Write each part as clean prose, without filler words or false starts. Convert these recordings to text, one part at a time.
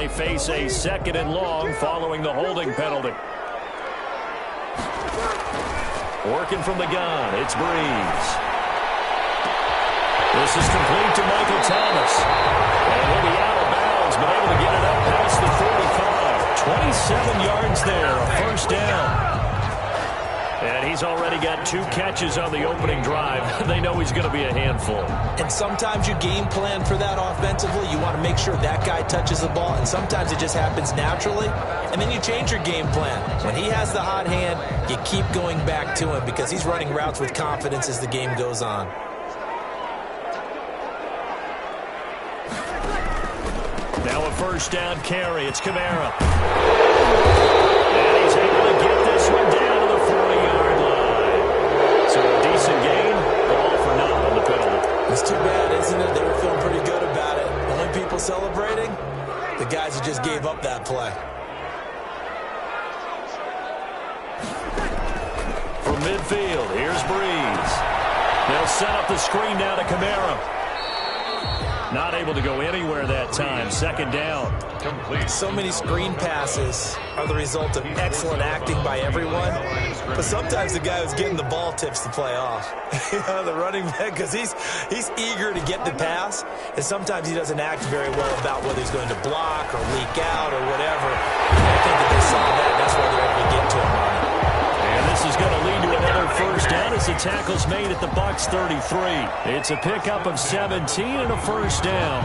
they face a 2nd and long following the holding penalty. Working from the gun, it's Breeze. This is complete to Michael Thomas. And he'll be out of bounds, but able to get it up past the 45. 27 yards there, a first down. And he's already got 2 catches on the opening drive. They know he's going to be a handful. And sometimes you game plan for that offensively. You want to make sure that guy touches the ball, and sometimes it just happens naturally. And then you change your game plan. When he has the hot hand, you keep going back to him because he's running routes with confidence as the game goes on. Now a first down carry. It's Kamara. And he's able to get this one down to the 40-yard line. So a decent gain, but all for naught on the penalty. It's too bad, isn't it? They were feeling pretty good about it. Only people celebrating, the guys who just gave up that play. From midfield, here's Breeze. They'll set up the screen now to Kamara. Not able to go anywhere that time. 2nd down. Complete. So many screen passes are the result of excellent acting by everyone. But sometimes the guy who's getting the ball tips the play off. The running back, because he's eager to get the pass. And sometimes he doesn't act very well about whether he's going to block or leak out or whatever. I think that they saw that. That's why they're able to get to him on it. And this is going to lead to another first down as the tackle's made at the Bucs 33. It's a pickup of 17 and a first down.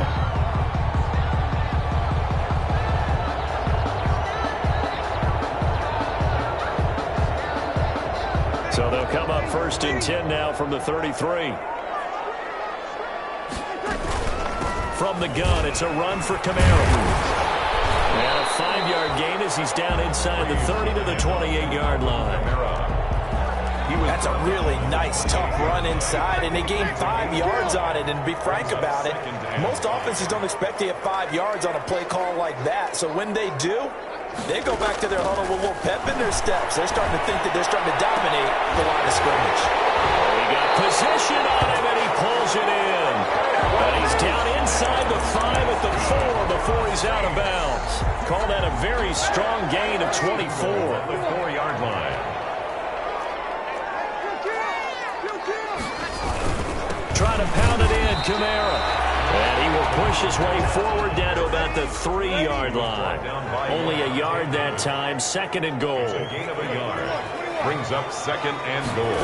So they'll come up 1st and 10 now from the 33. From the gun, it's a run for Kamara. And a 5-yard gain as he's down inside the 30 to the 28-yard line. That's a really nice, tough run inside, and they gained 5 yards on it. And to be frank about it, most offenses don't expect to get 5 yards on a play call like that. So when they do, they go back to their huddle with a little pep in their steps. They're starting to think that they're starting to dominate the line of scrimmage. He got position on him, and he pulls it in. But he's down inside the 5 at the 4 before he's out of bounds. Call that a very strong gain of 24 at the 4-yard line. Trying to pound it in, Kamara. And he will push his way forward down to about the 3-yard line. Only a yard that time, 2nd and goal. Gain of a yard. Brings up 2nd and goal.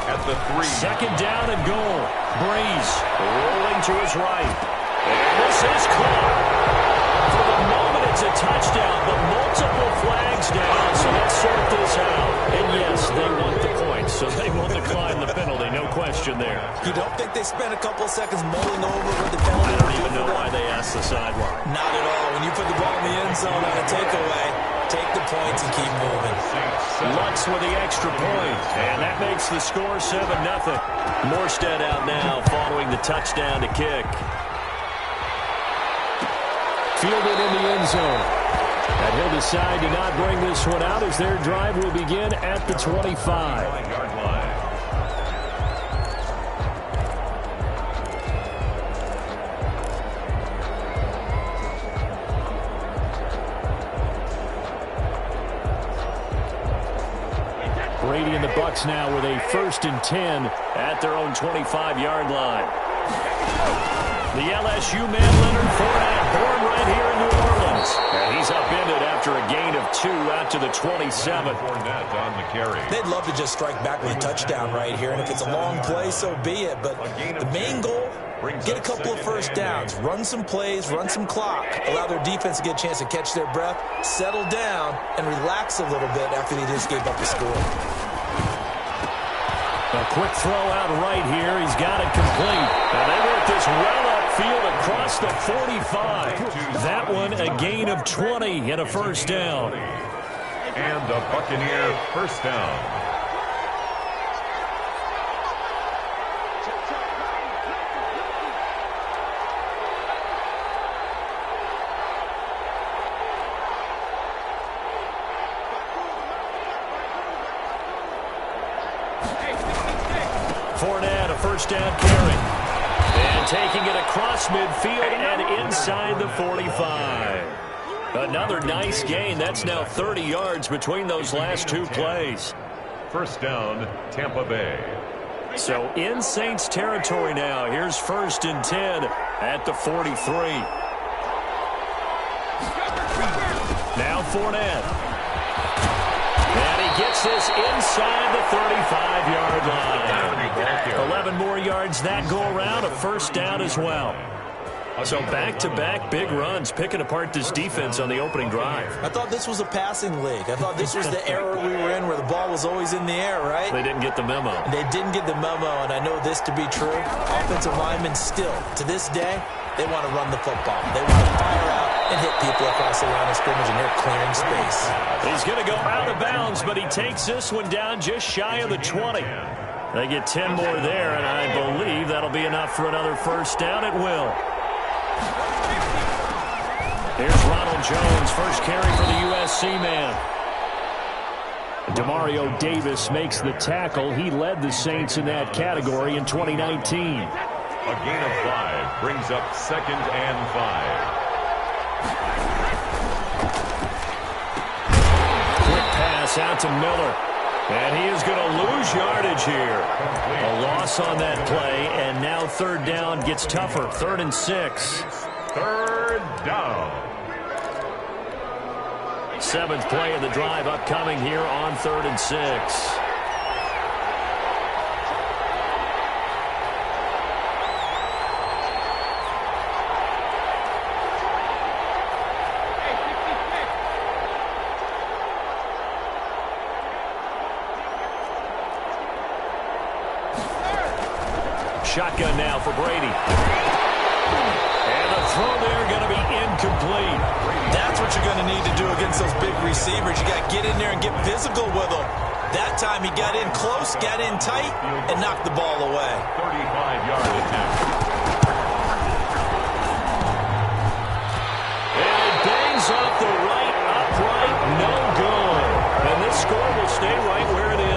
At the 3. 2nd down and goal. Breeze rolling to his right. And this is caught. For the moment, it's a touchdown, but multiple flags down, so let's sort this out. And yes, they want the points, so they will decline the penalty, no question there. You don't think they spent a couple seconds mulling over what the penalty? I don't even know why they asked the sideline. Not at all. When you put the ball in the end zone on a takeaway, take the points and keep moving. Lutz with the extra point, and that makes the score 7-0. Morstead out now following the touchdown to kick. Fielded in the end zone. And he'll decide to not bring this one out as their drive will begin at the 25-yard line. Brady and the Bucs now with a 1st and 10 at their own 25-yard line. The LSU man, Leonard Fournette, born right here in New Orleans. And he's upended after a gain of 2 out to the 27. Fournette on the carry. They'd love to just strike back with a touchdown right here. And if it's a long play, so be it. But the main goal, get a couple of first downs, run some plays, run some clock, allow their defense to get a chance to catch their breath, settle down, and relax a little bit after they just gave up the score. A quick throw out right here. He's got it complete. And they work this well upfield across the 45. That one a gain of 20 and a first down. And the Buccaneer first down. Fournette, a first down carry. And taking it across midfield and inside the 45. Another nice gain. That's now 30 yards between those last two plays. First down, Tampa Bay. So in Saints territory now. Here's 1st and 10 at the 43. Now Fournette. And he gets this inside the 35-yard line. 11 more yards that go around. A first down as well. So back-to-back big runs, picking apart this defense on the opening drive. I thought this was a passing league. I thought this was the era we were in where the ball was always in the air, right? They didn't get the memo. They didn't get the memo, and I know this to be true. Offensive linemen still, to this day, they want to run the football. They want to fire out and hit people across the line of scrimmage, and they're clearing space. He's going to go out of bounds, but he takes this one down just shy of the 20. They get 10 more there, and I believe that'll be enough for another first down. It will. Here's Ronald Jones, first carry for the USC man. Demario Davis makes the tackle. He led the Saints in that category in 2019. A gain of 5 brings up 2nd and 5. Quick pass out to Miller. And he is going to lose yardage here. A loss on that play, and now 3rd down gets tougher. 3rd and 6. 3rd down. 7th play of the drive upcoming here on 3rd and 6. Shotgun now for Brady. And the throw there going to be incomplete. That's what you're going to need to do against those big receivers. You got to get in there and get physical with them. That time he got in close, got in tight, and knocked the ball away. 35-yard attempt. And it bangs off the right upright. No good. And this score will stay right where it is.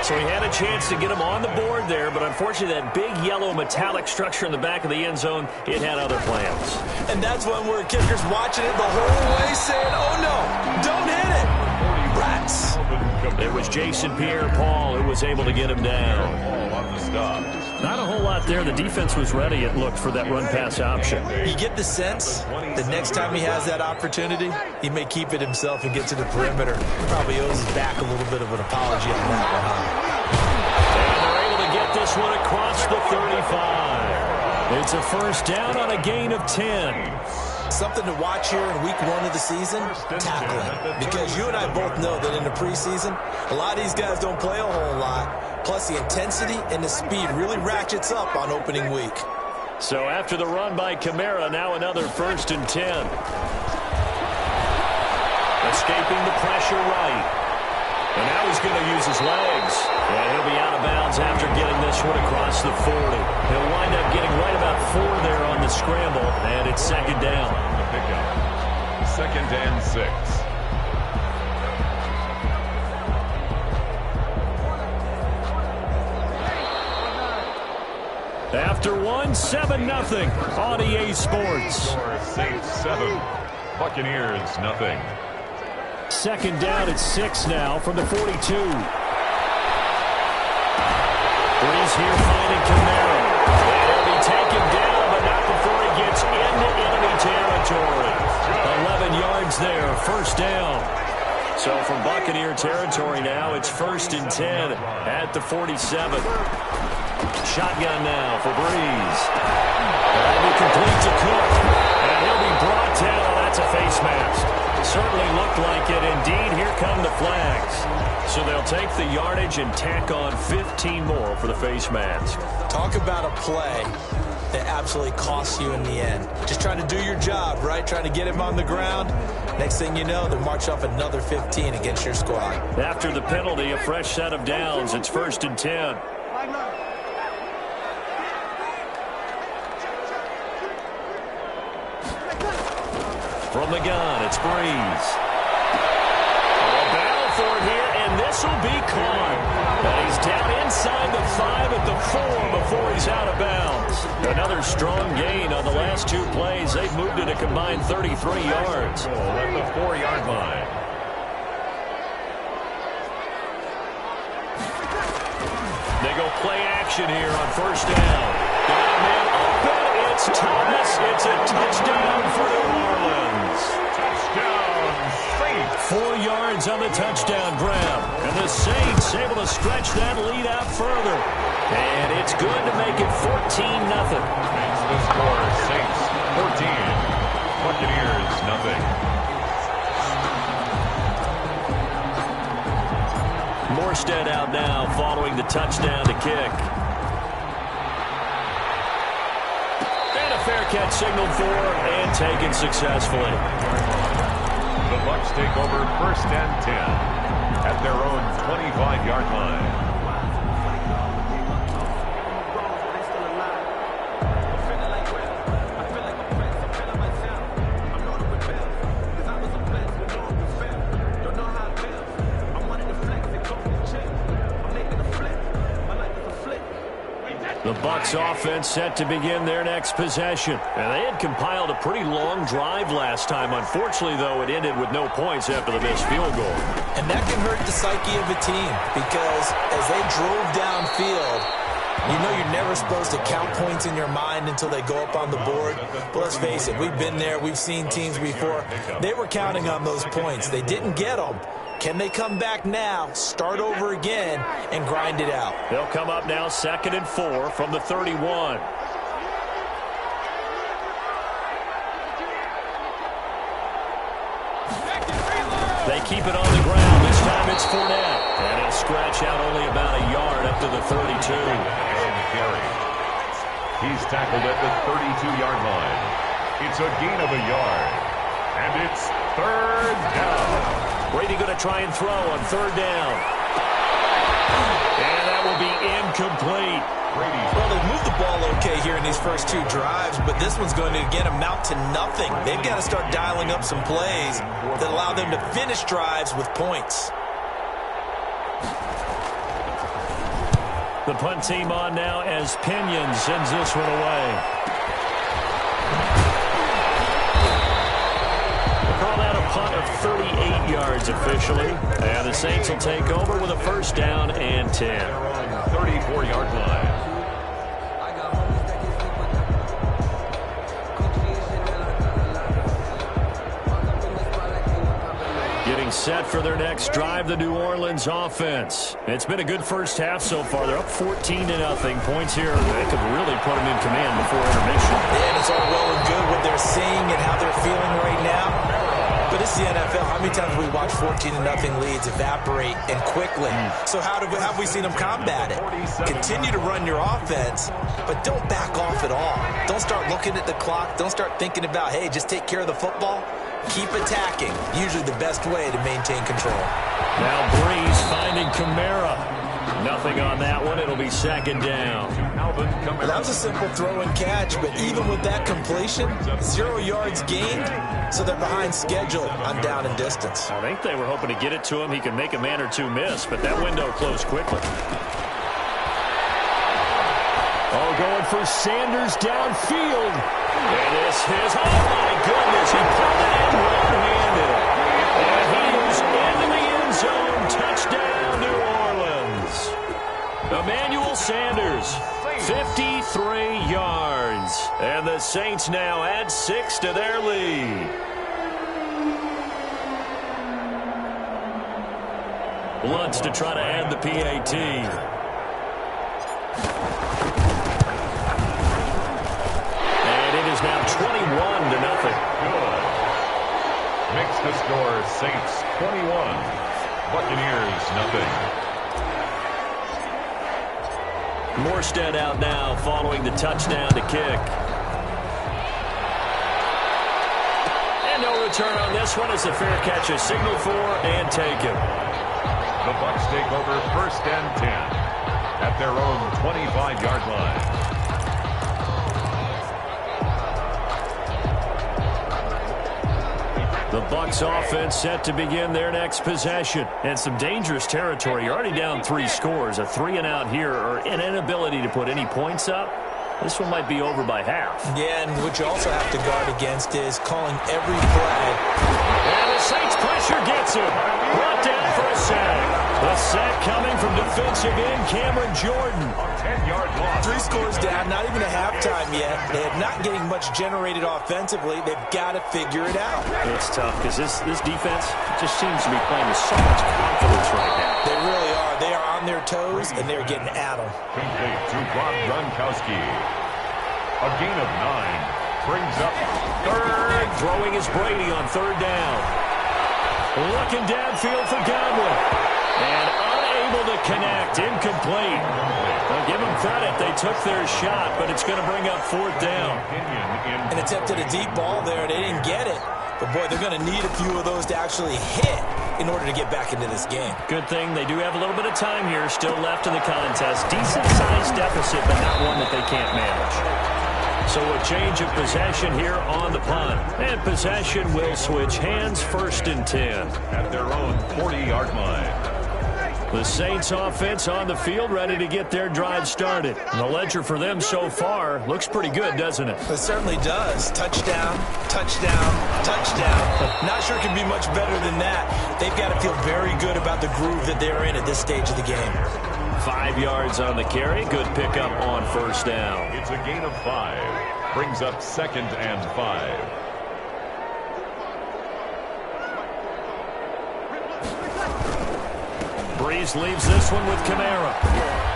So he had a chance to get him on the board there, but unfortunately that big yellow metallic structure in the back of the end zone, it had other plans. And that's one where kicker's watching it the whole way saying, oh no, don't hit it. Rats. It was Jason Pierre-Paul who was able to get him down. Not a whole lot there. The defense was ready, it looked, for that run-pass option. You get the sense the next time he has that opportunity, he may keep it himself and get to the perimeter. He probably owes his back a little bit of an apology on that one, huh? And they're able to get this one across the 35. It's a first down on a gain of 10. Something to watch here in week 1 of the season, tackling. Because you and I both know that in the preseason, a lot of these guys don't play a whole lot. Plus, the intensity and the speed really ratchets up on opening week. So after the run by Kamara, now another 1st and 10. Escaping the pressure right. And now he's going to use his legs. And he'll be out of bounds after getting this one across the 40. He'll wind up getting right about 4 there on the scramble, and it's 2nd down. The pickup. 2nd and 6. After 1, 7-0 on EA Sports. Saints 7, Buccaneers nothing. 2nd down at 6 now from the 42. Breeze here finding Kamara. He'll be taken down, but not before he gets into enemy territory. 11 yards there, 1st down. So from Buccaneer territory now, it's 1st and 10 at the 47. Shotgun now for Breeze. That'll be complete to Cook. And he'll be brought down. That's a face mask. Certainly looked like it. Indeed, here come the flags. So they'll take the yardage and tack on 15 more for the face mask. Talk about a play that absolutely costs you in the end. Just trying to do your job, right? Trying to get him on the ground. Next thing you know, they'll march off another 15 against your squad. After the penalty, a fresh set of downs. It's 1st and 10. From the gun, it's Breeze. A battle for it here, and and this will be caught. And he's down inside the 5 at the 4 before he's out of bounds. Another strong gain on the last 2 plays. They've moved it a combined 33 yards. At the 4-yard line. They go play action here on first down. Down open. It's Thomas. It's a touchdown for New Orleans. Touchdown, Saints. 4 yards on the touchdown grab. And the Saints able to stretch that lead out further. And it's good to make it 14-0. Makes the score Saints 14. Buccaneers nothing. Morstead out now following the touchdown to kick. And a fair catch signaled for and taken successfully. The Bucs take over first and 10 at their own 25-yard line. The Bucs offense set to begin their next possession. And they had compiled a pretty long drive last time. Unfortunately, though, it ended with no points after the missed field goal. And that can hurt the psyche of a team because as they drove downfield, you know you're never supposed to count points in your mind until they go up on the board. But let's face it, we've been there. We've seen teams before. They were counting on those points. They didn't get them. Can they come back now, start over again, and grind it out? They'll come up now 2nd and 4 from the 31. They keep it on the ground. This time it's Fournette. And he'll scratch out only about a yard up to the 32. He's tackled at the 32-yard line. It's a gain of a yard. And it's 3rd down. Brady going to try and throw on 3rd down. And that will be incomplete. Well, they've moved the ball okay here in these first 2 drives, but this one's going to, again, amount to nothing. They've got to start dialing up some plays that allow them to finish drives with points. The punt team on now as Pinion sends this one away. Call that a punt of 38 yards officially. And the Saints will take over with a first down and 10. 34-yard line. Getting set for their next drive, the New Orleans offense. It's been a good first half so far. They're up 14-0. Points here. They could really put them in command before intermission. Yeah, and it's all well and good what they're seeing and how they're feeling right now. But it's the NFL. How many times have we watched 14-0 leads evaporate and quickly? So how have we seen them combat it? Continue to run your offense, but don't back off at all. Don't start looking at the clock. Don't start thinking about, hey, just take care of the football. Keep attacking. Usually the best way to maintain control. Now Breeze finding Kamara. Nothing on that one. It'll be 2nd down. Well, that was a simple throw and catch, but even with that completion, 0 yards gained, so they're behind schedule on down and distance. I think they were hoping to get it to him. He could make a man or two miss, but that window closed quickly. Oh, going for Sanders downfield. And this is, oh my goodness, he pulled it in one-handed. And he is into the end zone. Touchdown, New Orleans. Emmanuel Sanders, 53 yards. And the Saints now add 6 to their lead. Lutz to try to add the PAT. And it is now 21-0. Good. Makes the score Saints 21. Buccaneers nothing. Morstead out now following the touchdown to kick. And no return on this one as the fair catch is signaled for and taken. The Bucs take over first and 10 at their own 25-yard line. The Bucs offense set to begin their next possession. And some dangerous territory. You're already down 3 scores. A 3-and-out here, or an inability to put any points up. This one might be over by half. Yeah, and what you also have to guard against is calling every play. And the Saints pressure gets him. Brought down for a sack. The sack coming from defensive end Cameron Jordan. 10-yard loss. 3 scores down, not even a halftime yet. They're not getting much generated offensively. They've got to figure it out. It's tough because this defense just seems to be playing with so much confidence right now. They really are. They are on their toes, and they're getting at them. Complete to Rob Gronkowski. A gain of 9. Brings up third. Throwing is Brady on 3rd down. Looking downfield for Godwin. And unable to connect. Incomplete. Well, give them credit. They took their shot, but it's going to bring up 4th down. And attempted a deep ball there. They didn't get it. But, boy, they're going to need a few of those to actually hit in order to get back into this game. Good thing they do have a little bit of time here still left in the contest. Decent-sized deficit, but not one that they can't manage. So a change of possession here on the punt. And possession will switch hands, 1st and 10. At their own 40-yard line. The Saints offense on the field ready to get their drive started. And the ledger for them so far looks pretty good, doesn't it? It certainly does. Touchdown, touchdown, touchdown. Not sure it can be much better than that. They've got to feel very good about the groove that they're in at this stage of the game. 5 yards on the carry. Good pickup on 1st down. It's a gain of 5. Brings up 2nd and 5. Breeze leaves this one with Kamara.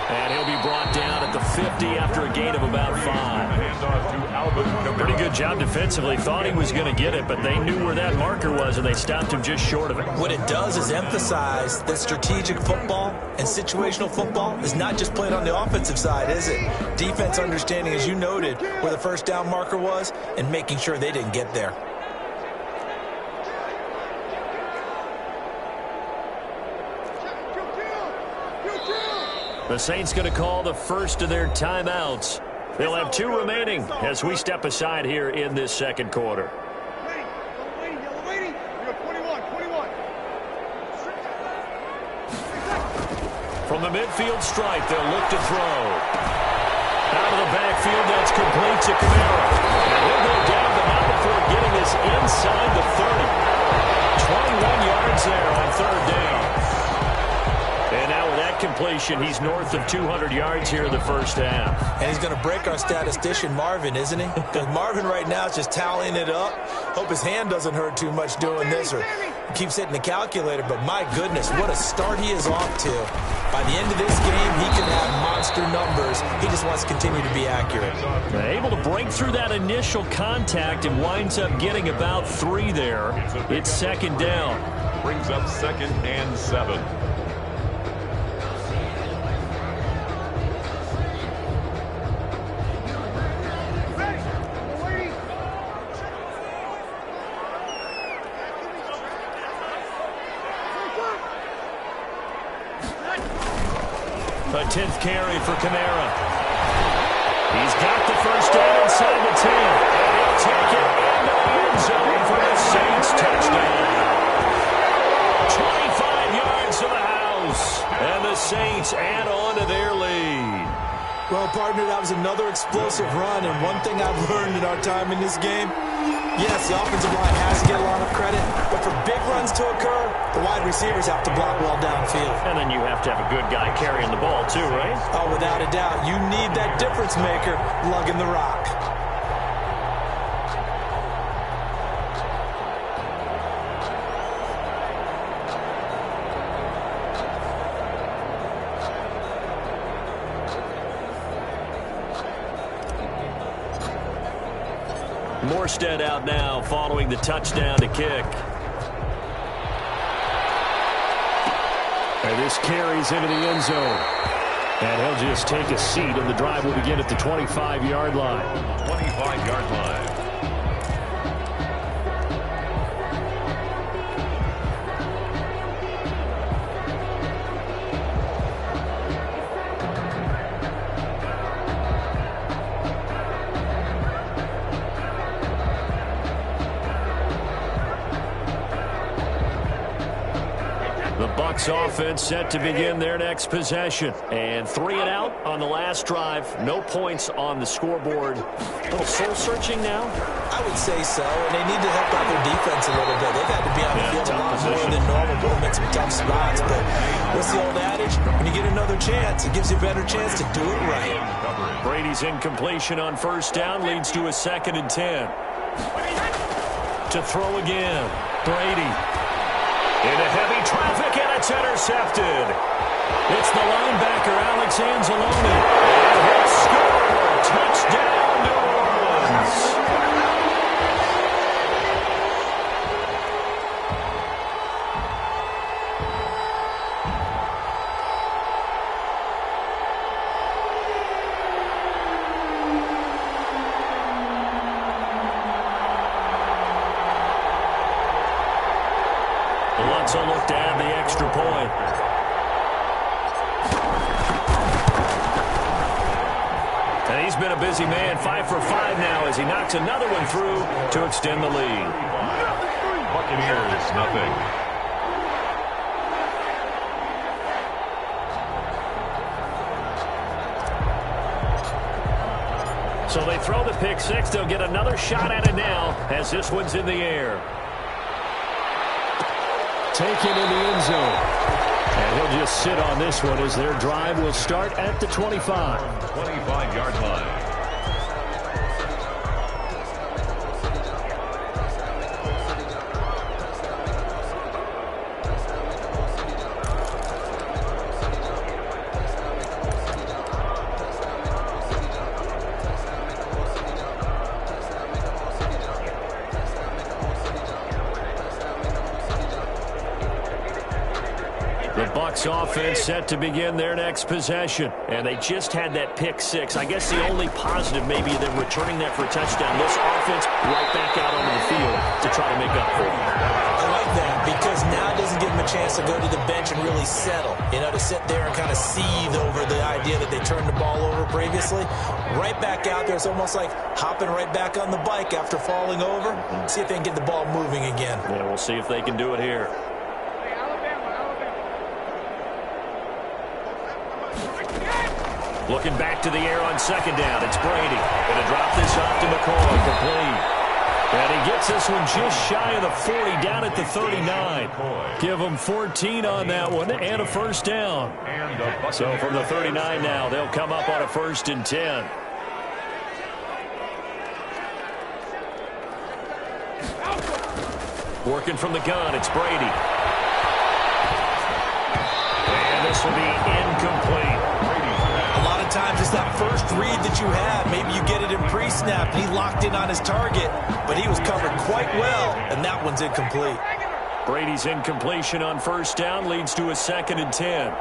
And he'll be brought down at the 50 after a gain of about 5. Handoff to Alvin Kamara. Pretty good job defensively. Thought he was going to get it, but they knew where that marker was, and they stopped him just short of it. What it does is emphasize that strategic football and situational football is not just played on the offensive side, is it? Defense understanding, as you noted, where the 1st down marker was and making sure they didn't get there. The Saints going to call the first of their timeouts. They'll have 2 remaining as we step aside here in this 2nd quarter. From the midfield stripe, they'll look to throw. Out of the backfield, that's complete to Kamara. And he'll go down, but not before getting this inside the 30. 21 yards there on 3rd down. And now with that completion, he's north of 200 yards here in the 1st half. And he's going to break our statistician, Marvin, isn't he? Because Marvin right now is just tallying it up. Hope his hand doesn't hurt too much doing this or keeps hitting the calculator. But my goodness, what a start he is off to. By the end of this game, he can have monster numbers. He just wants to continue to be accurate. Able to break through that initial contact and winds up getting about 3 there. It's 2nd down. Brings up 2nd and 7. A 10th carry for Kamara. He's got the 1st down inside the 10. And he'll take it into the end zone for the Saints touchdown. 25 yards to the house. And the Saints add on to their lead. Well, partner, that was another explosive run. And one thing I've learned in our time in this game, yes, the offensive line has to get a lot of credit, but for big runs to occur, the wide receivers have to block well downfield. And then you have to have a good guy carrying the ball too, right? Oh, without a doubt. You need that difference maker lugging the rock. Morstead out now following the touchdown to kick. And this carries into the end zone. And he'll just take a seat, and the drive will begin at the 25-yard line. 25-yard line. The Bucs offense set to begin their next possession. And 3 and out on the last drive. No points on the scoreboard. A little soul-searching now? I would say so, and they need to help out their defense a little bit. They've had to be on the field a lot more than normal, put them in some tough spots. But what's the old adage? When you get another chance, it gives you a better chance to do it right. Brady's incompletion on first down leads to a 2nd and 10. To throw again. Brady. Into heavy traffic, and it's intercepted. It's the linebacker, Alex Anzalone. And he'll score. Touchdown, New Orleans. Let's look to add the extra point. And he's been a busy man, 5 for 5 now as he knocks another one through to extend the lead. Buccaneers, nothing. So they throw the pick six. They'll get another shot at it now as this one's in the air. Taken in the end zone. And he'll just sit on this one as their drive will start at the 25. 25-yard line. Offense set to begin their next possession. And they just had that pick six. I guess the only positive maybe them returning that for a touchdown. This offense right back out onto the field to try to make up for it. I like that because now it doesn't give them a chance to go to the bench and really settle. You know, to sit there and kind of seethe over the idea that they turned the ball over previously. Right back out there. It's almost like hopping right back on the bike after falling over. See if they can get the ball moving again. Yeah, we'll see if they can do it here. Looking back to the air on second down. It's Brady. Going to drop this off to McCoy. Complete. And he gets this one just shy of the 40, down at the 39. Give him 14 on that one and a first down. So from the 39 now, they'll come up on a 1st and 10. Working from the gun, it's Brady. And this will be incomplete. Times it's that first read that you had. Maybe you get it in pre-snap. He locked in on his target, but he was covered quite well, and that one's incomplete. Brady's incompletion on first down leads to a 2nd and 10.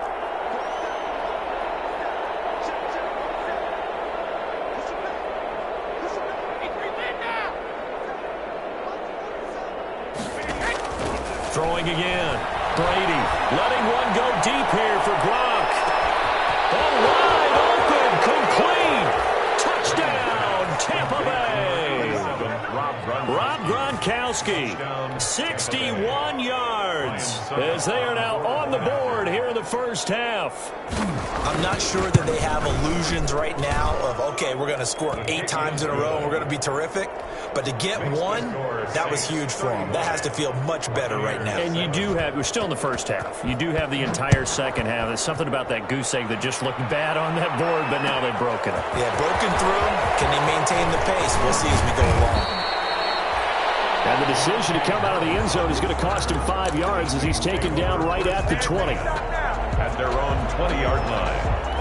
Throwing again. Brady letting one go deep here for Gronk. All right. Complete. Touchdown, Tampa Bay. Rob Gronkowski, 61 yards as they are now on the board here in the first half. I'm not sure that they have illusions right now of, okay, we're going to score 8 times in a row and we're going to be terrific. But to get one, that was huge for them. That has to feel much better right now. And you do have, we're still in the first half. You do have the entire second half. There's something about that goose egg that just looked bad on that board, but now they've broken it. Yeah, broken through. Can they maintain the pace? We'll see as we go along. And the decision to come out of the end zone is going to cost him 5 yards as he's taken down right at the 20. At their own 20-yard line.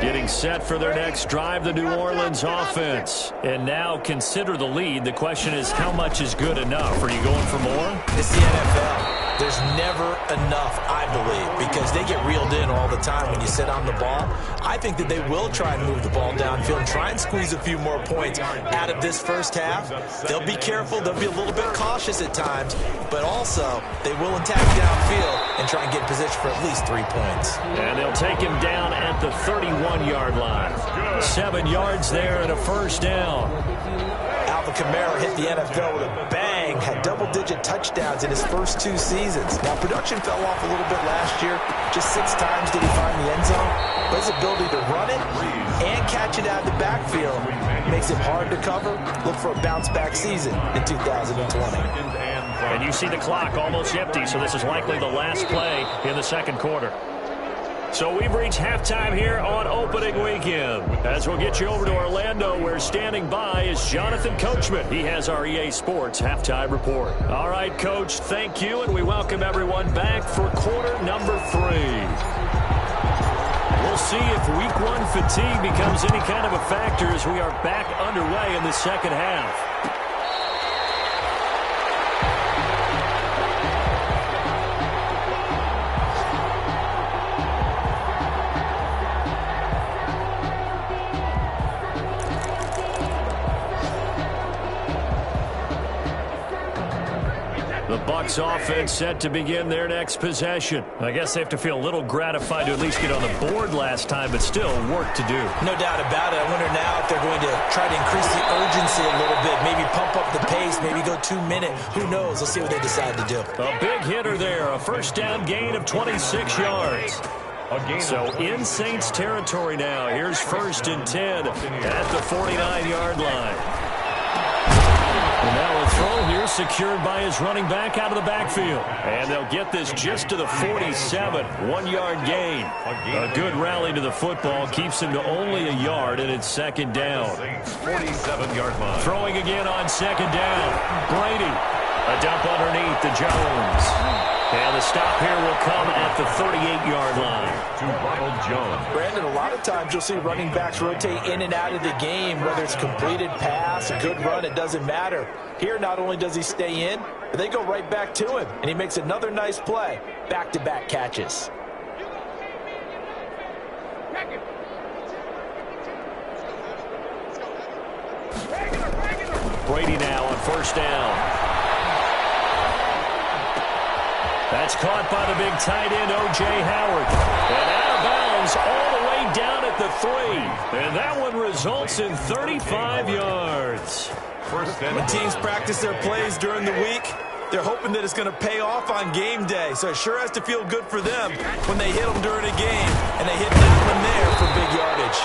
Getting set for their next drive, the New Orleans offense. And now consider the lead. The question is, how much is good enough? Are you going for more? It's the NFL. There's never enough, I believe, because they get reeled in all the time when you sit on the ball. I think that they will try and move the ball downfield and try and squeeze a few more points out of this first half. They'll be careful. They'll be a little bit cautious at times, but also they will attack downfield and try and get in position for at least 3 points. And they'll take him down at the 31-yard line. 7 yards there and a first down. Alvin Kamara hit the NFL with a bang, had double-digit touchdowns in his first 2 seasons. Now, production fell off a little bit last year. Just 6 times did he find the end zone. But his ability to run it and catch it out of the backfield makes it hard to cover. Look for a bounce-back season in 2020. And you see the clock almost empty, so this is likely the last play in the second quarter. So we've reached halftime here on opening weekend. As we'll get you over to Orlando, where standing by is Jonathan Coachman. He has our EA Sports halftime report. All right, Coach, thank you, and we welcome everyone back for quarter number 3. We'll see if week 1 fatigue becomes any kind of a factor as we are back underway in the second half. The Bucs offense set to begin their next possession. I guess they have to feel a little gratified to at least get on the board last time, but still work to do. No doubt about it. I wonder now if they're going to try to increase the urgency a little bit, maybe pump up the pace, maybe go 2 minutes. Who knows? Let's see what they decide to do. A big hitter there, a first down gain of 26 yards. So in Saints territory now. Here's 1st and 10 at the 49-yard line. And now a throw here secured by his running back out of the backfield. And they'll get this just to the 47, 1-yard gain. A good rally to the football keeps him to only a yard, and it's second down. 47-yard line. Throwing again on second down. Brady. A dump underneath to Jones. And the stop here will come at the 38-yard line. To Ronald Jones. Brandon, a lot of times you'll see running backs rotate in and out of the game, whether it's completed pass, a good run, it doesn't matter. Here, not only does he stay in, but they go right back to him, and he makes another nice play. Back-to-back catches. Brady now on first down. That's caught by the big tight end, O.J. Howard. And out of bounds all the way down at the 3. And that one results in 35 yards. When teams practice their plays during the week, they're hoping that it's going to pay off on game day. So it sure has to feel good for them when they hit them during a game. And they hit that one there for big yardage.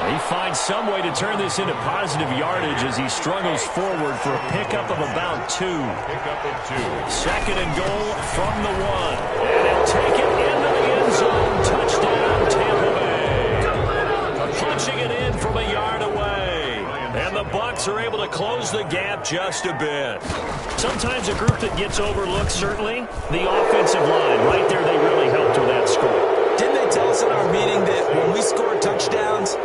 He finds some way to turn this into positive yardage as he struggles forward for a pickup of about 2. Pickup of 2. Second and goal from the 1. And he'll take it into the end zone. Touchdown, Tampa Bay. Punching it in from a yard away. And the Bucs are able to close the gap just a bit. Sometimes a group that gets overlooked, certainly. The offensive line, right there, they really helped with that score. Didn't they tell us in our meeting that when we score touchdowns,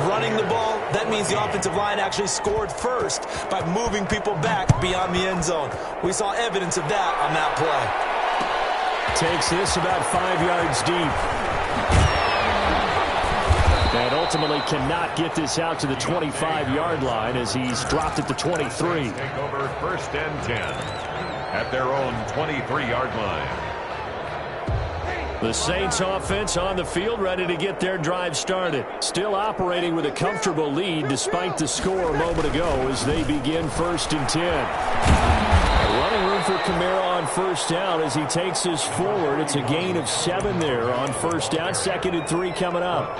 running the ball, that means the offensive line actually scored first by moving people back beyond the end zone. We saw evidence of that on that play. Takes this about 5 yards deep. And ultimately cannot get this out to the 25-yard line as he's dropped at the 23. Take over 1st and 10 at their own 23-yard line. The Saints offense on the field, ready to get their drive started. Still operating with a comfortable lead despite the score a moment ago as they begin 1st and 10. Running room for Kamara on first down as he takes this forward. It's a gain of 7 there on first down. 2nd and 3 coming up.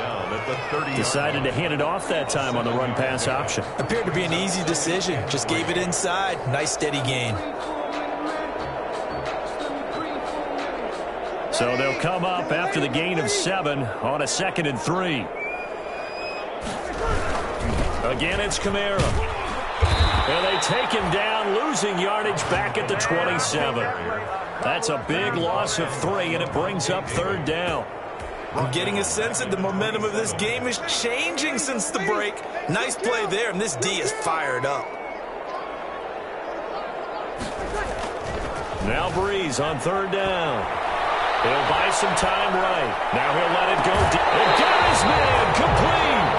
Decided to hand it off that time on the run-pass option. Appeared to be an easy decision. Just gave it inside. Nice steady gain. So they'll come up after the gain of 7 on a 2nd and 3. Again, it's Kamara. And they take him down, losing yardage back at the 27. That's a big loss of 3, and it brings up 3rd down. I'm getting a sense that the momentum of this game is changing since the break. Nice play there, and this D is fired up. Now Breeze on third down. He'll buy some time right. Now he'll let it go deep. And got his man complete.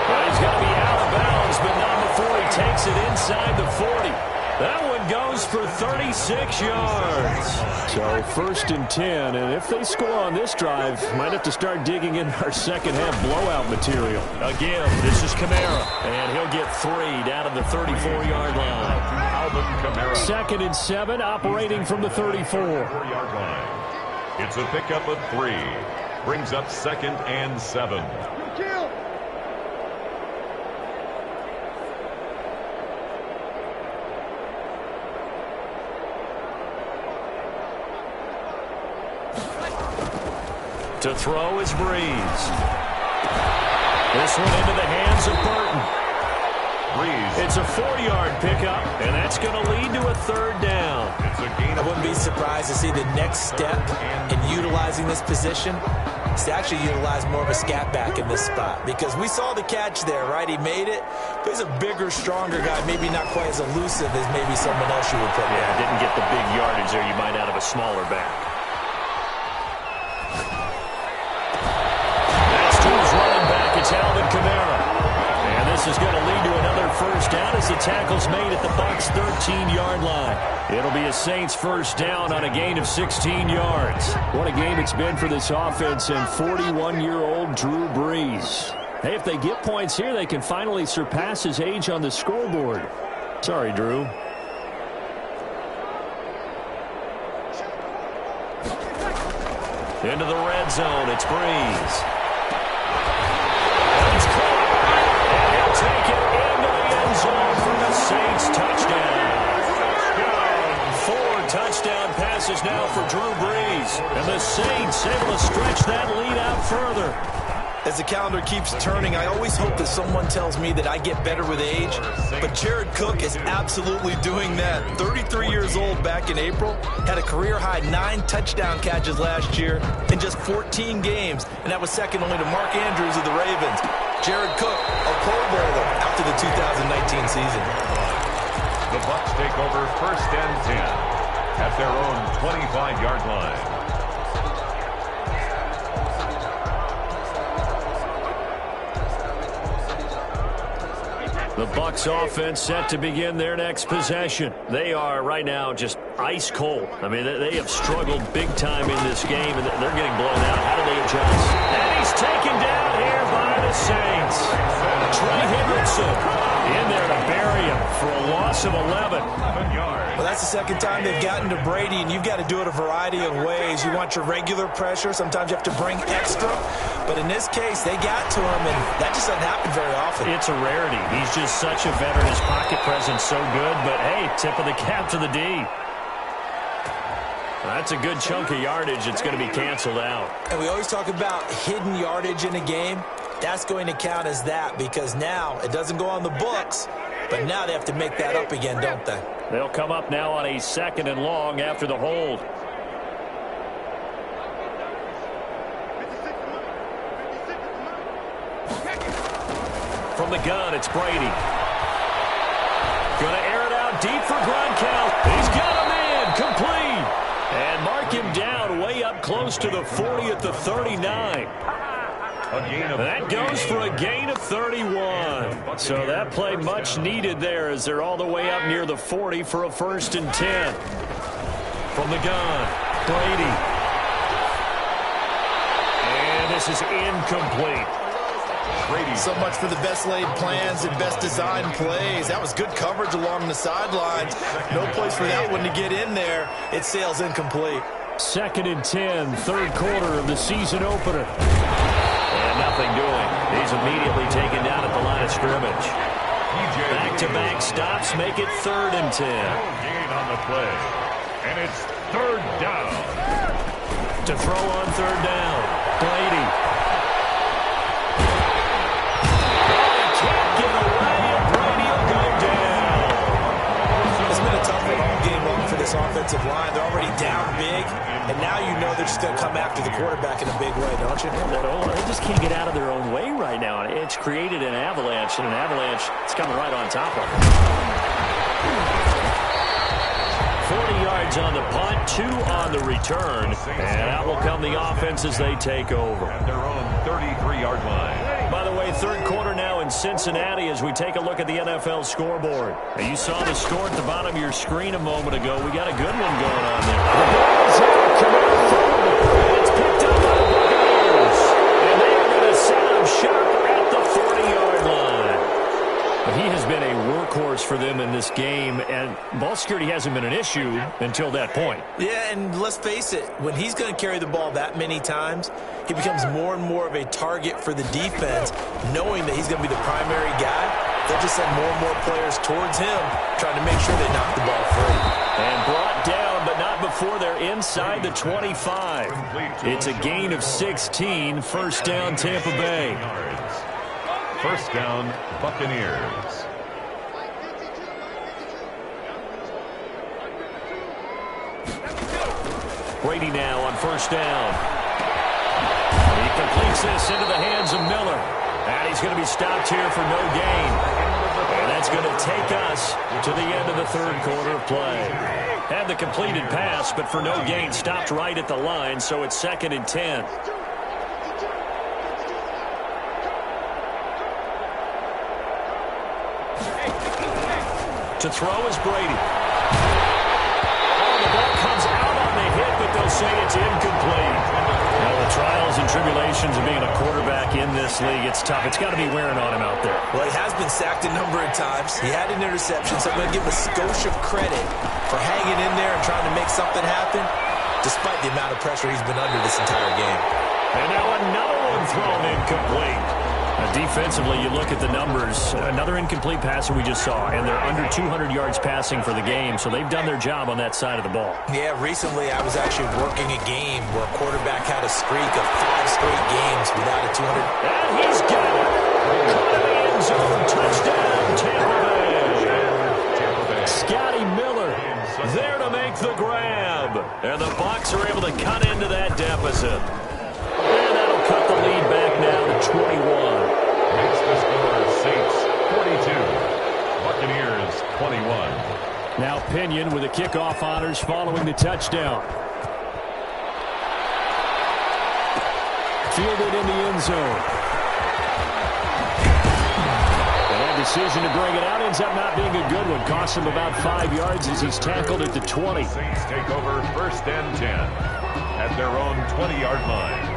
Well, he's going to be out of bounds, but not before he takes it inside the 40. That one goes for 36 yards. So 1st and 10, and if they score on this drive, might have to start digging in our second half blowout material. Again, this is Kamara, and he'll get 3 down at the 34-yard line. 2nd and 7, operating from the 34-yard line. It's a pickup of 3. Brings up 2nd and 7. To throw is Breeze. This one into the hands of Burton. Breeze. It's a 4-yard pickup, and that's going to lead to a 3rd down. I wouldn't be surprised to see the next step in utilizing this position is to actually utilize more of a scat back in this spot. Because we saw the catch there, right? He made it, but he's a bigger, stronger guy, maybe not quite as elusive as maybe someone else you would put there. Yeah, didn't get the big yardage there you might out of a smaller back. It's Alvin Kamara. And this is going to lead to another 1st down as the tackle's made at the Bucs' 13-yard line. It'll be a Saints 1st down on a gain of 16 yards. What a game it's been for this offense and 41-year-old Drew Brees. Hey, if they get points here, they can finally surpass his age on the scoreboard. Sorry, Drew. Into the red zone, it's Breeze. Take it into the end zone for the Saints touchdown. 4 touchdown passes now for Drew Brees. And the Saints able to stretch that lead out further. As the calendar keeps turning, I always hope that someone tells me that I get better with age. But Jared Cook is absolutely doing that. 33 years old back in April. Had a career-high 9 touchdown catches last year in just 14 games. And that was second only to Mark Andrews of the Ravens. Jared Cook, a Pro Bowler after the 2019 season. The Bucs take over 1st and 10 at their own 25-yard line. The Bucs offense set to begin their next possession. They are right now just ice cold. I mean, they have struggled big time in this game, and they're getting blown out. How do they adjust? And he's taken down here by the Saints. Trey Hendrickson in there to bury him for a loss of 11. Well, that's the second time they've gotten to Brady, and you've got to do it a variety of ways. You want your regular pressure. Sometimes you have to bring extra. But in this case, they got to him, and that just doesn't happen very often. It's a rarity. He's just such a veteran. His pocket presence so good. But, hey, tip of the cap to the D. That's a good chunk of yardage. It's going to be canceled out. And we always talk about hidden yardage in a game. That's going to count as that because now it doesn't go on the books, but now they have to make that up again, don't they? They'll come up now on a 2nd and long after the hold. From the gun, it's Brady. Going to air it out deep for Gronkowski. He's got a man complete. And mark him down way up close to the 40 at the 39. That goes for a gain of 31. So that play much needed there as they're all the way up near the 40 for a 1st and 10. From the gun, Brady. And this is incomplete. Brady. So much for the best laid plans and best designed plays. That was good coverage along the sidelines. No place for that one to get in there. It sails incomplete. 2nd and 10, 3rd quarter of the season opener. And nothing doing. He's immediately taken down at the line of scrimmage. Back-to-back stops make it 3rd and 10. Gain on the play. And it's 3rd down. To throw on 3rd down, Brady. Can't get away, and Brady will go down. It's been a tough all game long for this offensive line. They're already down big, and now you know they're just going to come after the quarterback in a big way, don't you? They just can't get out of their own way right now. It's created an avalanche, and an avalanche is coming right on top of them. 40 yards yards on the punt, 2 on the return. And out will come the offense as they take over. At their own 33-yard line. By the way, third quarter now in Cincinnati as we take a look at the NFL scoreboard. Now, you saw the score at the bottom of your screen a moment ago. We got a good one going on there. The ball's out, coming forward, and it's picked up by the Buccaneers. And they are going to set up shop at the 40-yard line. But he has been a workhorse for them in this game, and ball security hasn't been an issue until that point. Yeah, and let's face it, when he's going to carry the ball that many times, he becomes more and more of a target for the defense, knowing that he's going to be the primary guy. They'll just send more and more players towards him, trying to make sure they knock the ball free. And brought down, but not before they're inside the 25. It's a gain of 16, first down Tampa Bay. First down, Buccaneers. Brady now on first down. He completes this into the hands of Miller. And he's going to be stopped here for no gain. And that's going to take us to the end of the third quarter of play. Had the completed pass, but for no gain, stopped right at the line, so it's 2nd and 10. To throw is Brady. Oh, the ball comes out on the hit, but they'll say it's incomplete. Now, the trials and tribulations of being a quarterback in this league, it's tough. It's got to be wearing on him out there. Well, he has been sacked a number of times. He had an interception, so I'm going to give him a skosh of credit for hanging in there and trying to make something happen, despite the amount of pressure he's been under this entire game. And now another one thrown incomplete. Defensively, you look at the numbers. Another incomplete passer we just saw, and they're under 200 yards passing for the game, so they've done their job on that side of the ball. Yeah, recently I was actually working a game where a quarterback had a streak of 5 straight games without a 200. And he's got it. Caught in the end zone. Touchdown, Tampa Bay. Scotty Miller there to make the grab. And the Bucs are able to cut into that deficit. And that'll cut the lead back now to 21. Makes the score Saints 42, Buccaneers 21. Now Pinion with the kickoff honors following the touchdown. Fielded in the end zone. And that decision to bring it out ends up not being a good one. Costs him about 5 yards as he's tackled at the 20. Saints take over first and 10 at their own 20-yard line.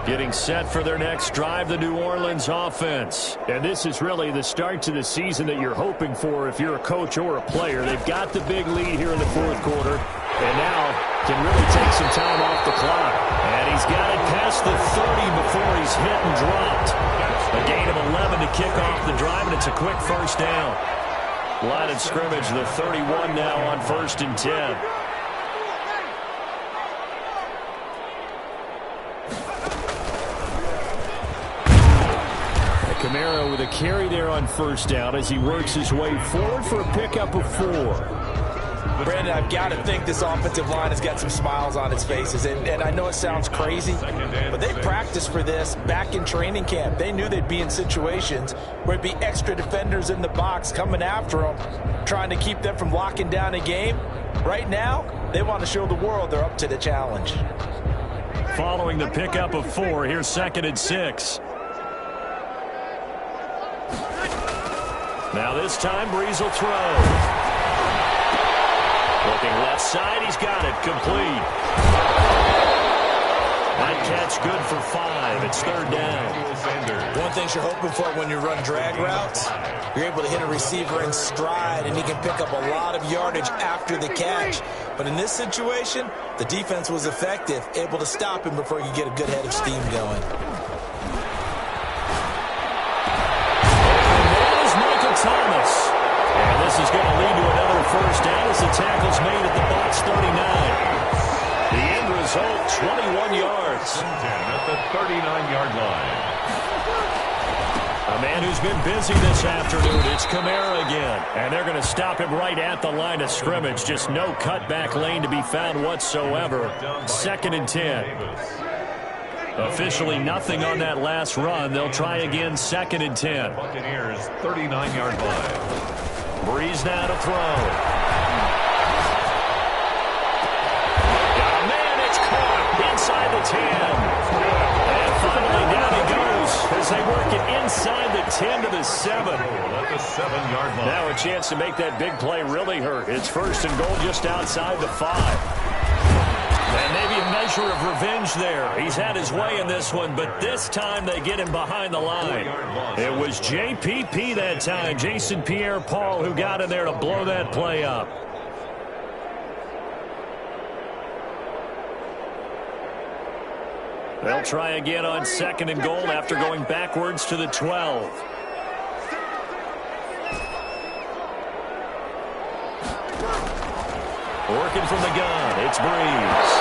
Getting set for their next drive, the New Orleans offense. And this is really the start to the season that you're hoping for if you're a coach or a player. They've got the big lead here in the fourth quarter, and now can really take some time off the clock. And he's got it past the 30 before he's hit and dropped. A gain of 11 to kick off the drive, and it's a quick first down. Line of scrimmage, the 31 now on first and 10. Kamara with a carry there on first down as he works his way forward for a pickup of 4. Brandon, I've got to think this offensive line has got some smiles on its faces. And I know it sounds crazy, but they practiced for this back in training camp. They knew they'd be in situations where it'd be extra defenders in the box coming after them, trying to keep them from locking down a game. Right now, they want to show the world they're up to the challenge. Following the pickup of 4, here's 2nd and 6. Now this time, Breeze will throw. Looking left side, he's got it. Complete. That catch good for 5. It's 3rd down. One thing you're hoping for when you run drag routes, you're able to hit a receiver in stride, and he can pick up a lot of yardage after the catch. But in this situation, the defense was effective, able to stop him before he could get a good head of steam going. Thomas. And this is going to lead to another first down as the tackle's made at the Bucs 39. The end result, 21 yards. At the 39-yard line. A man who's been busy this afternoon, it's Kamara again. And they're going to stop him right at the line of scrimmage. Just no cutback lane to be found whatsoever. 2nd and 10. Officially nothing on that last run. They'll try again, 2nd and 10. Buccaneers 39-yard line. Breeze now to throw. It's caught inside the 10. And finally down he goes as they work it inside the 10 to the 7. At the 7-yard line. Now a chance to make that big play really hurt. It's 1st and goal just outside the 5. And maybe a measure of revenge there. He's had his way in this one, but this time they get him behind the line. It was JPP that time, Jason Pierre-Paul, who got in there to blow that play up. They'll try again on 2nd and goal after going backwards to the 12. Working from the gun, it's Breeze.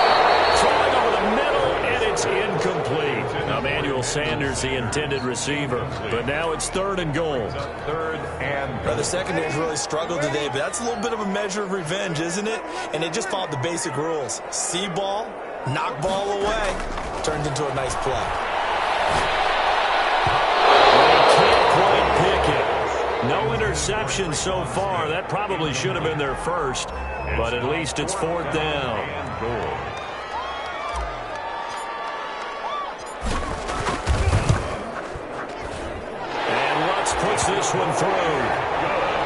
Throwing over the middle, and it's incomplete. Emmanuel Sanders, the intended receiver. But now it's 3rd and goal. 3rd and The secondary's really struggled today, but that's a little bit of a measure of revenge, isn't it? And they just followed the basic rules. See ball, knock ball away. Turned into a nice play. They can't quite pick it. No interception so far. That probably should have been their first, but at least it's 4th down. And Lutz puts this one through.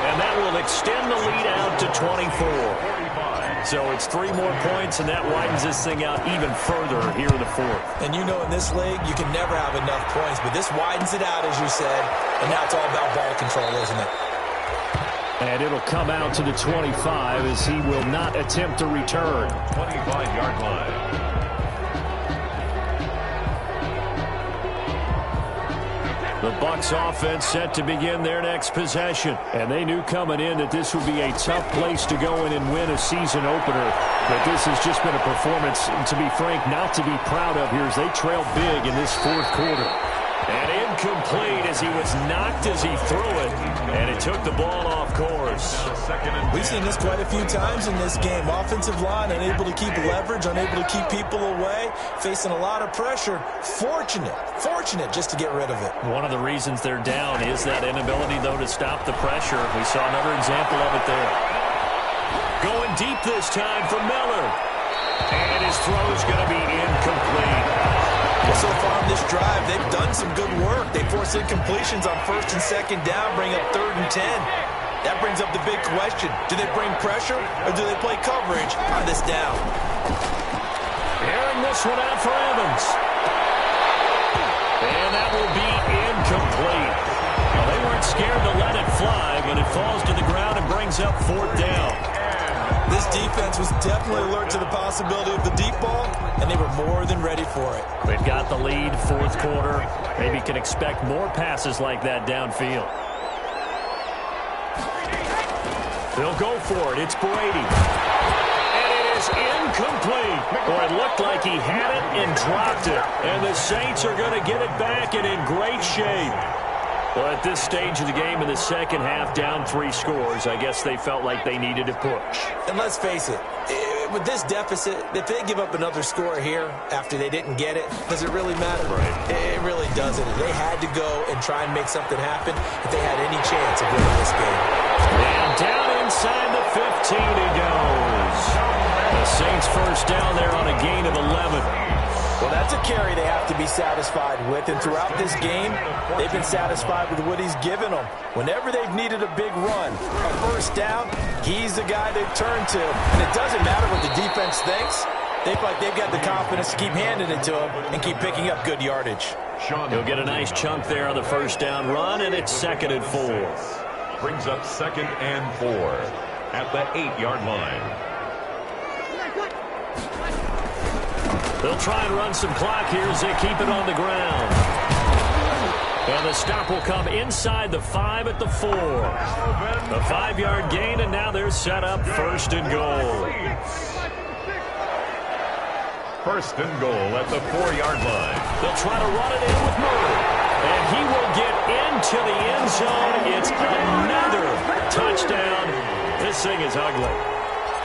And that will extend the lead out to 24. So it's 3 more points, and that widens this thing out even further here in the 4th. And you know in this league, you can never have enough points, but this widens it out, as you said, and now it's all about ball control, isn't it? And it'll come out to the 25 as he will not attempt to return. 25-yard line. The Bucs offense set to begin their next possession. And they knew coming in that this would be a tough place to go in and win a season opener. But this has just been a performance, to be frank, not to be proud of here as they trail big in this 4th quarter. And incomplete as he was knocked as he threw it. And it took the ball off course. We've seen this quite a few times in this game. Offensive line unable to keep leverage, unable to keep people away, facing a lot of pressure. Fortunate just to get rid of it. One of the reasons they're down is that inability, though, to stop the pressure. We saw another example of it there. Going deep this time for Miller. And his throw's going to be incomplete. Well, so far on this drive, they've done some good work. They force incompletions on 1st and 2nd down, bring up 3rd and 10. That brings up the big question. Do they bring pressure or do they play coverage on this down? Airing this one out for Evans. And that will be incomplete. Well, they weren't scared to let it fly, but it falls to the ground and brings up 4th down. This defense was definitely alert to the possibility of the deep ball, and they were more than ready for it. They've got the lead, 4th quarter. Maybe can expect more passes like that downfield. They'll go for it. It's Brady. And it is incomplete. Or it looked like he had it and dropped it. And the Saints are going to get it back and in great shape. Well, at this stage of the game in the 2nd half, down 3 scores, I guess they felt like they needed to push. And let's face it, with this deficit, if they give up another score here after they didn't get it, does it really matter? Right. It really doesn't. They had to go and try and make something happen if they had any chance of winning this game. And down inside the 15 he goes. The Saints 1st down there on a gain of 11. Well, that's a carry they have to be satisfied with, and throughout this game, they've been satisfied with what he's given them. Whenever they've needed a big run, a 1st down, he's the guy they turn to. And it doesn't matter what the defense thinks. They feel like they've got the confidence to keep handing it to him and keep picking up good yardage. He'll get a nice chunk there on the 1st down run, and it's 2nd and 4. Brings up 2nd and 4 at the 8-yard line. They'll try and run some clock here as they keep it on the ground. And the stop will come inside the 5 at the 4. A 5-yard gain, and now they're set up 1st and goal. 1st and goal at the 4-yard line. They'll try to run it in with Murray. And he will get into the end zone. It's another touchdown. This thing is ugly.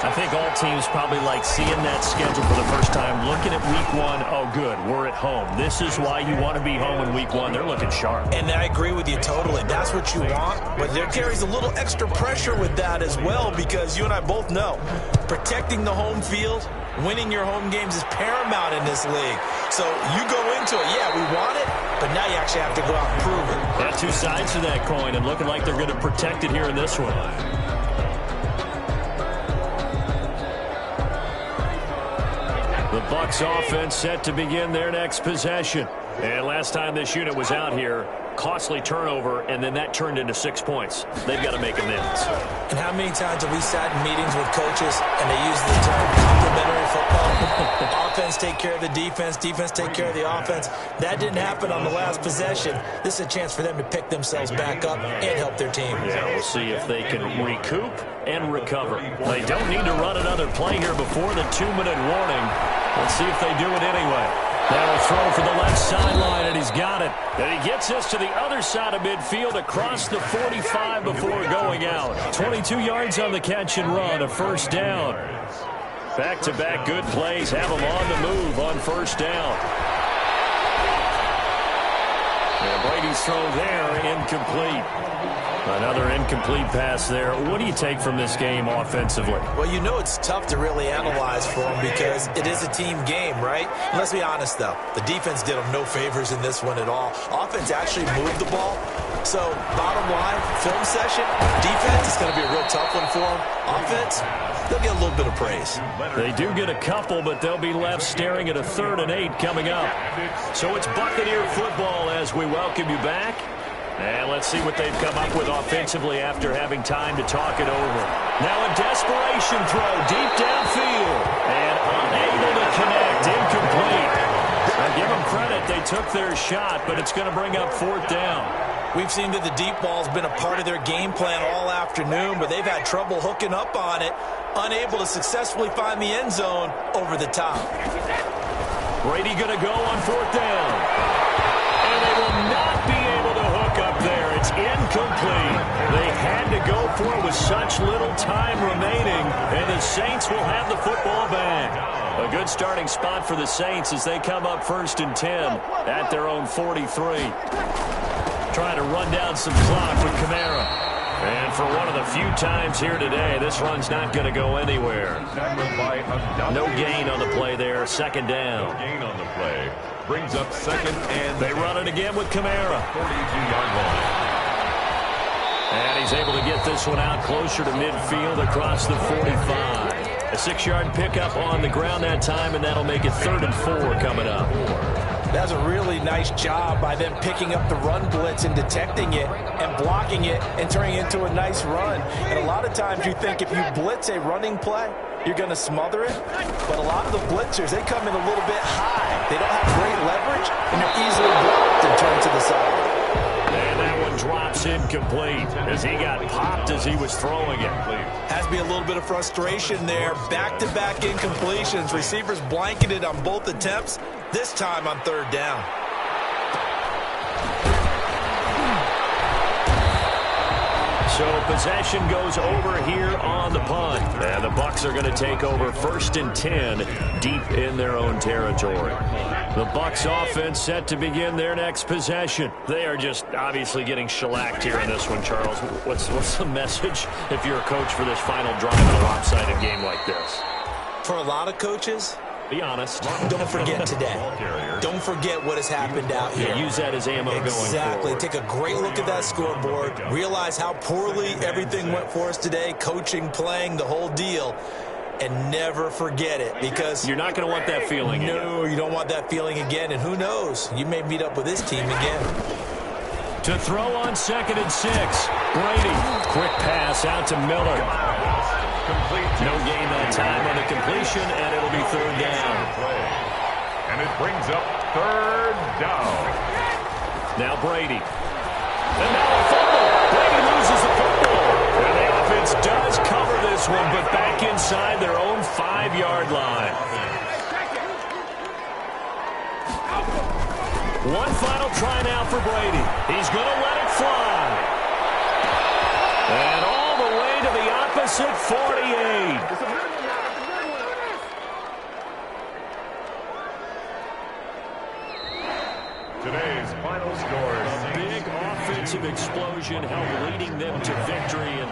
I think all teams probably like seeing that schedule for the first time, looking at week one. Oh, good, we're at home. This is why you want to be home in week one. They're looking sharp. And I agree with you totally. That's what you want, but there carries a little extra pressure with that as well, because you and I both know protecting the home field, winning your home games is paramount in this league. So you go into it, yeah, we want it, but now you actually have to go out and prove it. Yeah, two sides to that coin, and looking like they're going to protect it here in this one. The Bucs offense set to begin their next possession. And last time this unit was out here, costly turnover, and then that turned into 6 points. They've got to make amends. And how many times have we sat in meetings with coaches and they use the term complementary football? Offense take care of the defense, defense take care of the offense. That didn't happen on the last possession. This is a chance for them to pick themselves back up and help their team. Yeah, we'll see if they can recoup and recover. They don't need to run another play here before the 2-minute warning. Let's see if they do it anyway. Now a throw for the left sideline, and he's got it. And he gets us to the other side of midfield across the 45 before going out. 22 yards on the catch and run, a first down. Back-to-back good plays have him on the move on first down. And Brady's throw there, incomplete. Another incomplete pass there. What do you take from this game offensively? Well, you know it's tough to really analyze for them because it is a team game, right? And let's be honest, though. The defense did them no favors in this one at all. Offense actually moved the ball. So, bottom line, film session, defense is going to be a real tough one for them. Offense, they'll get a little bit of praise. They do get a couple, but they'll be left staring at a 3rd and 8 coming up. So it's Buccaneer football as we welcome you back. And let's see what they've come up with offensively after having time to talk it over. Now a desperation throw deep downfield. And unable to connect, incomplete. Now give them credit, they took their shot, but it's going to bring up 4th down. We've seen that the deep ball's been a part of their game plan all afternoon, but they've had trouble hooking up on it, unable to successfully find the end zone over the top. Brady going to go on 4th down. And they will not be able to hook up there. It's incomplete. They had to go for it with such little time remaining, and the Saints will have the football back. A good starting spot for the Saints as they come up 1st and 10 at their own 43. Trying to run down some clock with Kamara. And for one of the few times here today, this run's not going to go anywhere. No gain on the play there, 2nd down. No gain on the play. Brings up 2nd and... They run it again with Kamara. 42-yard line. And he's able to get this one out closer to midfield across the 45. A 6-yard pickup on the ground that time, and that'll make it 3rd and 4 coming up. That's a really nice job by them picking up the run blitz and detecting it and blocking it and turning it into a nice run. And a lot of times you think if you blitz a running play, you're going to smother it. But a lot of the blitzers, they come in a little bit high. They don't have great leverage, and they're easily blocked and turned to the side. And that one drops incomplete as he got popped as he was throwing it. Has to be a little bit of frustration there. Back-to-back incompletions. Receivers blanketed on both attempts, this time on 3rd down. So possession goes over here on the punt. And the Bucs are going to take over 1st and 10 deep in their own territory. The Bucs offense set to begin their next possession. They are just obviously getting shellacked here in this one, Charles. What's the message if you're a coach for this final drive in a lopsided game like this? For a lot of coaches, be honest. Don't forget today. Don't forget what has happened out here. Yeah, use that as ammo going forward. Exactly. Take a great look at that scoreboard. Realize how poorly everything went for us today. Coaching, playing, the whole deal. And never forget it, because you're not going to want that feeling again. No, you don't want that feeling again. And who knows? You may meet up with this team again. To throw on 2nd and 6. Brady. Quick pass out to Miller. No gain that time on the completion, and it'll be 3rd down. And it brings up 3rd down. Now Brady. And now a fumble. Brady loses the football. And the offense does cover this one, but back inside their own 5-yard line. One final try now for Brady. He's going to let it fly. And all the way to the opposite deficit 48. Today's final score is A big offensive explosion helped leading them to victory. And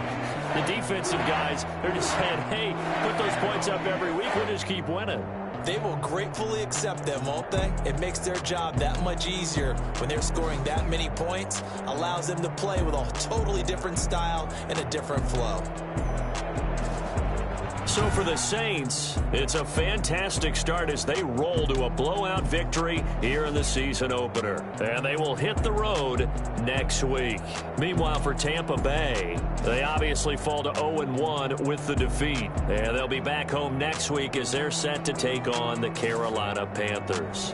the defensive guys, they're just saying, hey, put those points up every week. We'll just keep winning. They will gratefully accept them, won't they? It makes their job that much easier when they're scoring that many points. Allows them to play with a totally different style and a different flow. So for the Saints, it's a fantastic start as they roll to a blowout victory here in the season opener. And they will hit the road next week. Meanwhile, for Tampa Bay, they obviously fall to 0-1 with the defeat. And they'll be back home next week as they're set to take on the Carolina Panthers.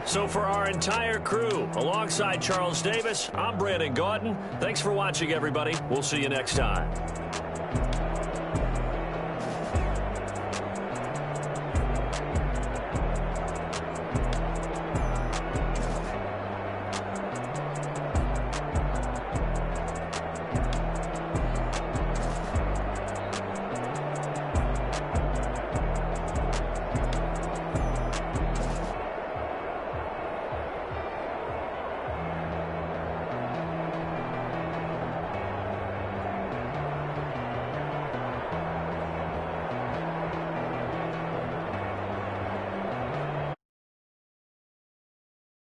So for our entire crew, alongside Charles Davis, I'm Brandon Gaudin. Thanks for watching, everybody. We'll see you next time.